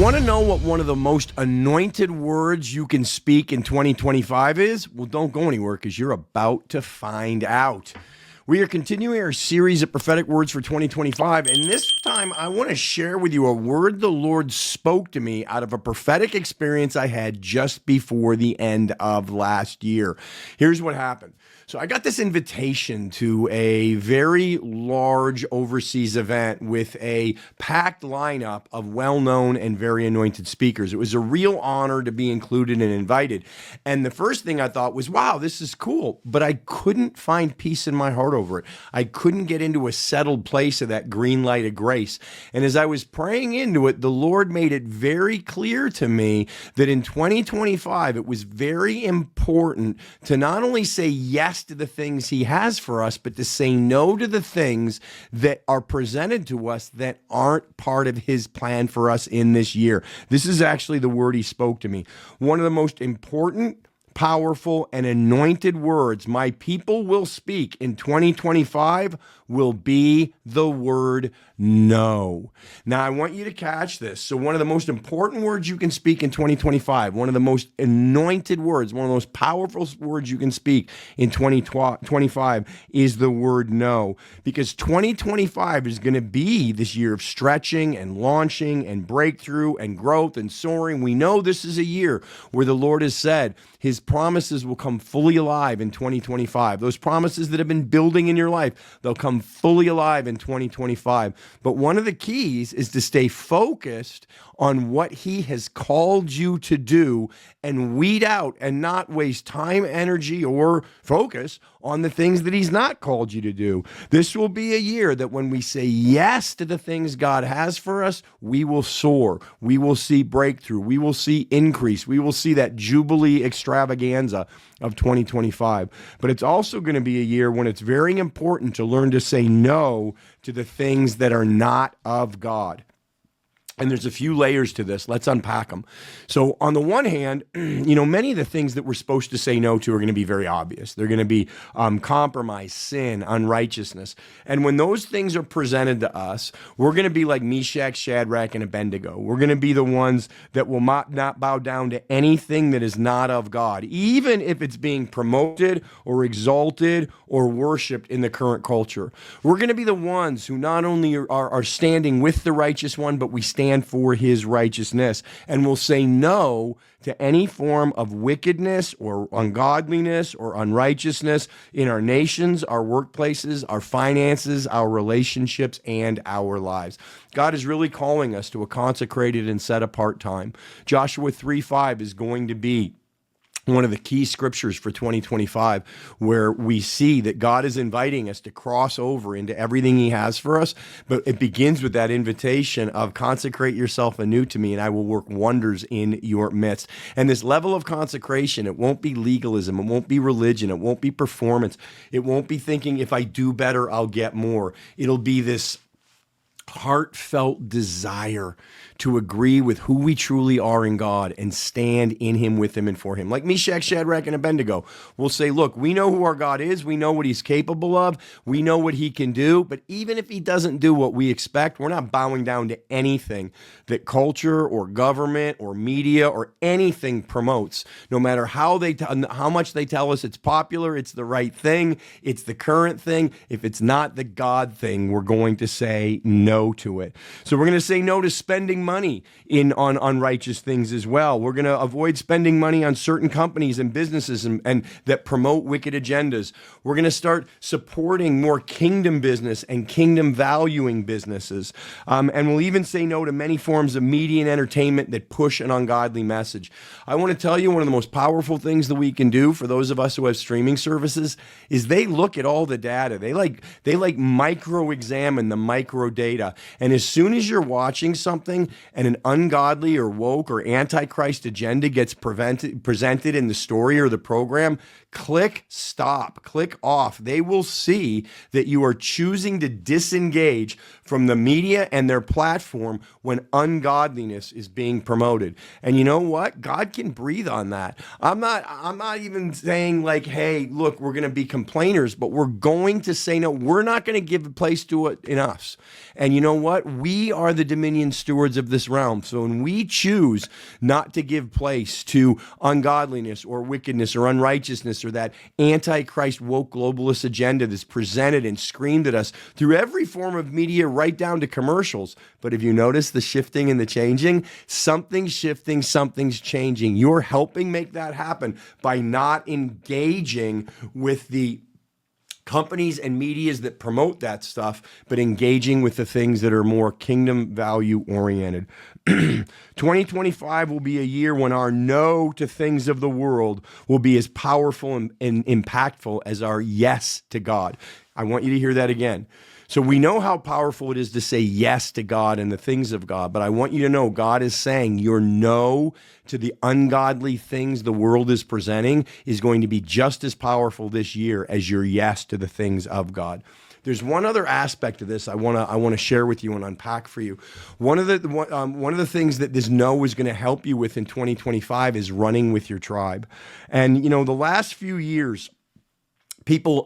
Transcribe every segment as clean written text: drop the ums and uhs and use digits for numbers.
Want to know what one of the most anointed words you can speak in 2025 is? Well, don't go anywhere because you're about to find out. We are continuing our series of prophetic words for 2025, and this time I want to share with you a word the Lord spoke to me out of a prophetic experience I had just before the end of last year. Here's what happened. So I got this invitation to a very large overseas event with a packed lineup of well-known and very anointed speakers. It was a real honor to be included and invited. And the first thing I thought was, wow, this is cool. But I couldn't find peace in my heart over it. I couldn't get into a settled place of that green light of grace. And as I was praying into it, the Lord made it very clear to me that in 2025, it was very important to not only say yes to the things he has for us, but to say no to the things that are presented to us that aren't part of his plan for us in this year. This is actually the word he spoke to me. One of the most important, powerful, and anointed words my people will speak in 2025 will be the word no. Now, I want you to catch this. So one of the most important words you can speak in 2025, one of the most anointed words, one of the most powerful words you can speak in 2025 is the word no. Because 2025 is going to be this year of stretching and launching and breakthrough and growth and soaring. We know this is a year where the Lord has said his promises will come fully alive in 2025. Those promises that have been building in your life, they'll come fully alive in 2025. But one of the keys is to stay focused on what he has called you to do and weed out and not waste time, energy, or focus on the things that he's not called you to do. This will be a year that when we say yes to the things God has for us, we will soar. We will see breakthrough. We will see increase. We will see that Jubilee extravaganza of 2025. But it's also going to be a year when it's very important to learn to say no to the things that are not of God. And there's a few layers to this. Let's unpack them. So on the one hand, many of the things that we're supposed to say no to are going to be very obvious. They're going to be compromise, sin, unrighteousness. And when those things are presented to us, we're going to be like Meshach, Shadrach, and Abednego. We're going to be the ones that will not bow down to anything that is not of God, even if it's being promoted or exalted or worshiped in the current culture. We're going to be the ones who not only are standing with the righteous one, but we stand for his righteousness, and will say no to any form of wickedness or ungodliness or unrighteousness in our nations, our workplaces, our finances, our relationships, and our lives. God is really calling us to a consecrated and set apart time. Joshua 3:5 is going to be one of the key scriptures for 2025, where we see that God is inviting us to cross over into everything he has for us. But it begins with that invitation of consecrate yourself anew to me and I will work wonders in your midst. And this level of consecration, it won't be legalism. It won't be religion. It won't be performance. It won't be thinking if I do better, I'll get more. It'll be this heartfelt desire to agree with who we truly are in God and stand in him, with him, and for him. Like Meshach, Shadrach, and Abednego will say, look, we know who our God is. We know what he's capable of. We know what he can do. But even if he doesn't do what we expect, we're not bowing down to anything that culture or government or media or anything promotes. No matter how much they tell us it's popular, it's the right thing, it's the current thing. If it's not the God thing, we're going to say no to it. So we're going to say no to spending money on unrighteous things as well. We're going to avoid spending money on certain companies and businesses and that promote wicked agendas. We're going to start supporting more kingdom business and kingdom valuing businesses. And we'll even say no to many forms of media and entertainment that push an ungodly message. I want to tell you one of the most powerful things that we can do for those of us who have streaming services is they look at all the data. They micro-examine the micro data. And as soon as you're watching something and an ungodly or woke or antichrist agenda gets presented in the story or the program, click stop, click off. They will see that you are choosing to disengage from the media and their platform when ungodliness is being promoted. And you know what? God can breathe on that. I'm not even saying like, hey, look, we're going to be complainers, but we're going to say no. We're not going to give a place to it in us. And And you know what? We are the dominion stewards of this realm. So when we choose not to give place to ungodliness or wickedness or unrighteousness or that antichrist woke globalist agenda that's presented and screamed at us through every form of media, right down to commercials. But if you notice the shifting and the changing, something's shifting, something's changing. You're helping make that happen by not engaging with the companies and medias that promote that stuff, but engaging with the things that are more kingdom value oriented. 2025 will be a year when our no to things of the world will be as powerful and impactful as our yes to God. I want you to hear that again. So we know how powerful it is to say yes to God and the things of God, but I want you to know God is saying your no to the ungodly things the world is presenting is going to be just as powerful this year as your yes to the things of God. There's one other aspect of this I want to share with you and unpack for you. One of the things that this no is going to help you with in 2025 is running with your tribe. And the last few years,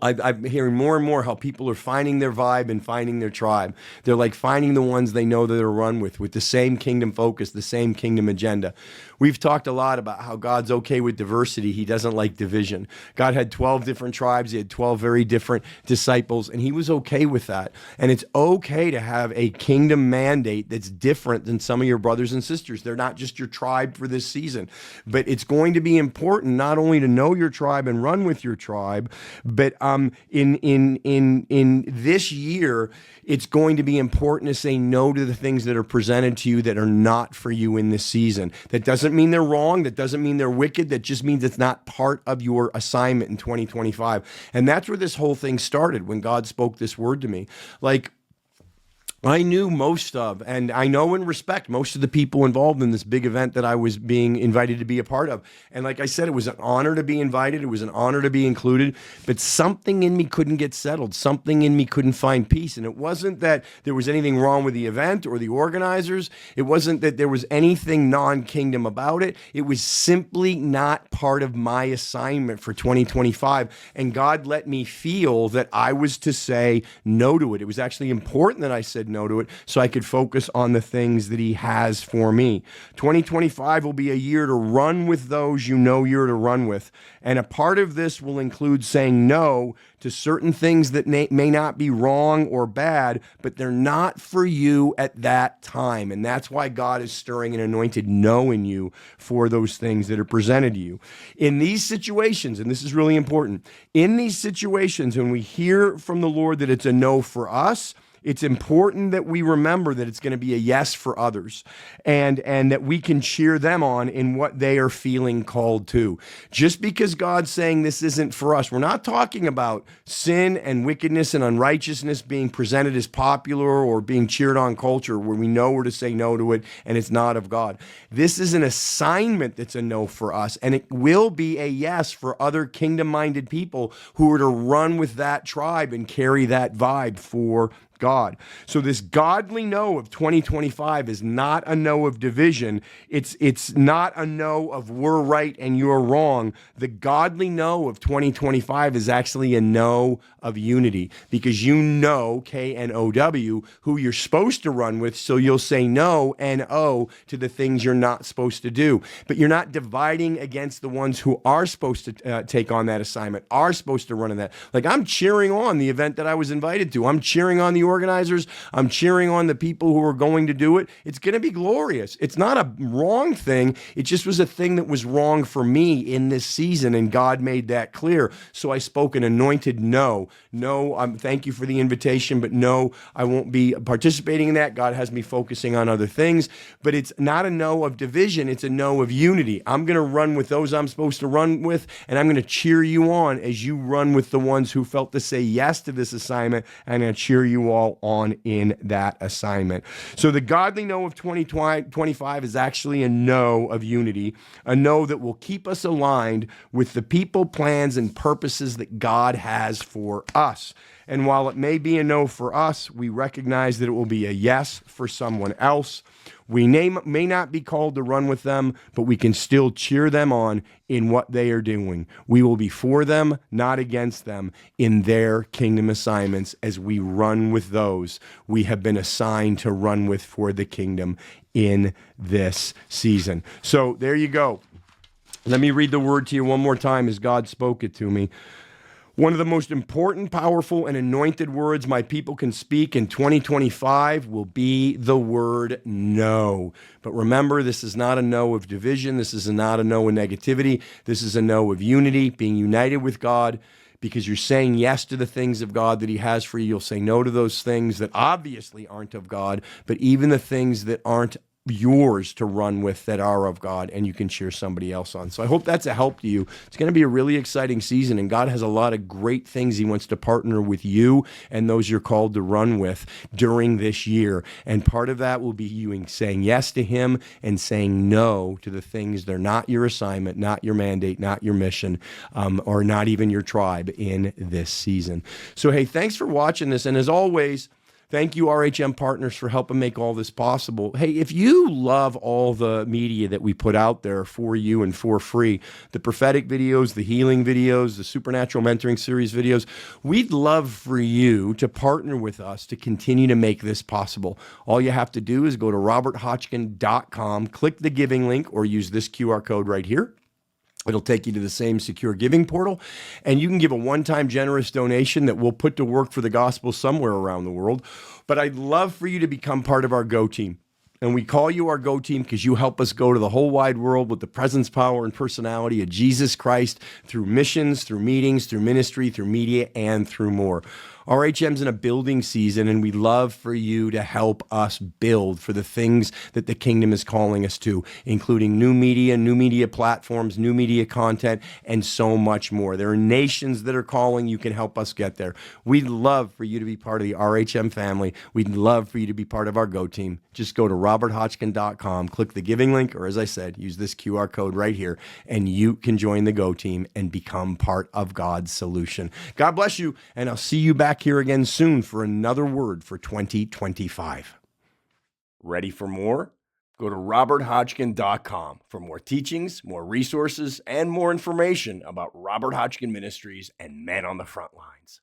I'm hearing more and more how people are finding their vibe and finding their tribe. They're like finding the ones they know that they'll run with the same kingdom focus, the same kingdom agenda. We've talked a lot about how God's okay with diversity. He doesn't like division. God had 12 different tribes. He had 12 very different disciples, and he was okay with that. And it's okay to have a kingdom mandate that's different than some of your brothers and sisters. They're not just your tribe for this season, but it's going to be important not only to know your tribe and run with your tribe, but in this year, it's going to be important to say no to the things that are presented to you that are not for you in this season. That doesn't mean they're wrong. That doesn't mean they're wicked. That just means it's not part of your assignment in 2025. And that's where this whole thing started when God spoke this word to me. Like, I knew most of, and I know and respect most of the people involved in this big event that I was being invited to be a part of. And like I said, it was an honor to be invited. It was an honor to be included, but something in me couldn't get settled. Something in me couldn't find peace. And it wasn't that there was anything wrong with the event or the organizers. It wasn't that there was anything non-kingdom about it. It was simply not part of my assignment for 2025. And God let me feel that I was to say no to it. It was actually important that I said no to it so I could focus on the things that he has for me. 2025 will be a year to run with those you know you're to run with. And a part of this will include saying no to certain things that may not be wrong or bad, but they're not for you at that time. And that's why God is stirring an anointed no in you for those things that are presented to you. In these situations, and this is really important, in these situations, when we hear from the Lord that it's a no for us, it's important that we remember that it's going to be a yes for others and that we can cheer them on in what they are feeling called to. Just because God's saying this isn't for us, we're not talking about sin and wickedness and unrighteousness being presented as popular or being cheered on culture where we know we're to say no to it and it's not of God. This is an assignment that's a no for us, and it will be a yes for other kingdom-minded people who are to run with that tribe and carry that vibe for God. So this godly no of 2025 is not a no of division. It's not a no of we're right and you're wrong. The godly no of 2025 is actually a no of unity, because you know, K-N-O-W, who you're supposed to run with, so you'll say no, N-O, to the things you're not supposed to do. But you're not dividing against the ones who are supposed to take on that assignment, are supposed to run in that. Like, I'm cheering on the event that I was invited to. I'm cheering on the organizers. I'm cheering on the people who are going to do it. It's going to be glorious. It's not a wrong thing. It just was a thing that was wrong for me in this season, and God made that clear. So I spoke an anointed no. No, thank you for the invitation, but no, I won't be participating in that. God has me focusing on other things. But it's not a no of division. It's a no of unity. I'm going to run with those I'm supposed to run with, and I'm going to cheer you on as you run with the ones who felt to say yes to this assignment, and I'm going to cheer you all on in that assignment. So the godly no of 2025 is actually a no of unity, a no that will keep us aligned with the people, plans, and purposes that God has for us. And while it may be a no for us, we recognize that it will be a yes for someone else. We may not be called to run with them, but we can still cheer them on in what they are doing. We will be for them, not against them, in their kingdom assignments as we run with those we have been assigned to run with for the kingdom in this season. So there you go. Let me read the word to you one more time as God spoke it to me. One of the most important, powerful, and anointed words my people can speak in 2025 will be the word no. But remember, this is not a no of division. This is not a no of negativity. This is a no of unity, being united with God, because you're saying yes to the things of God that he has for you. You'll say no to those things that obviously aren't of God, but even the things that aren't yours to run with that are of God, and you can cheer somebody else on. So I hope that's a help to you. It's going to be a really exciting season, and God has a lot of great things he wants to partner with you and those you're called to run with during this year. And part of that will be you saying yes to him and saying no to the things that are not your assignment, not your mandate, not your mission, or not even your tribe in this season. So, hey, thanks for watching this. And as always, thank you, RHM Partners, for helping make all this possible. Hey, if you love all the media that we put out there for you and for free, the prophetic videos, the healing videos, the supernatural mentoring series videos, we'd love for you to partner with us to continue to make this possible. All you have to do is go to roberthotchkin.com, click the giving link, or use this QR code right here. It'll take you to the same secure giving portal, and you can give a one-time generous donation that we'll put to work for the gospel somewhere around the world. But I'd love for you to become part of our Go Team. And we call you our Go Team because you help us go to the whole wide world with the presence, power, and personality of Jesus Christ through missions, through meetings, through ministry, through media, and through more. RHM's in a building season, and we'd love for you to help us build for the things that the kingdom is calling us to, including new media platforms, new media content, and so much more. There are nations that are calling. You can help us get there. We'd love for you to be part of the RHM family. We'd love for you to be part of our Go Team. Just go to roberthotchkin.com, click the giving link, or as I said, use this QR code right here, and you can join the Go Team and become part of God's solution. God bless you, and I'll see you back here again soon for another word for 2025. Ready for more? Go to roberthotchkin.com for more teachings, more resources, and more information about Robert Hotchkin Ministries and Men on the Front Lines.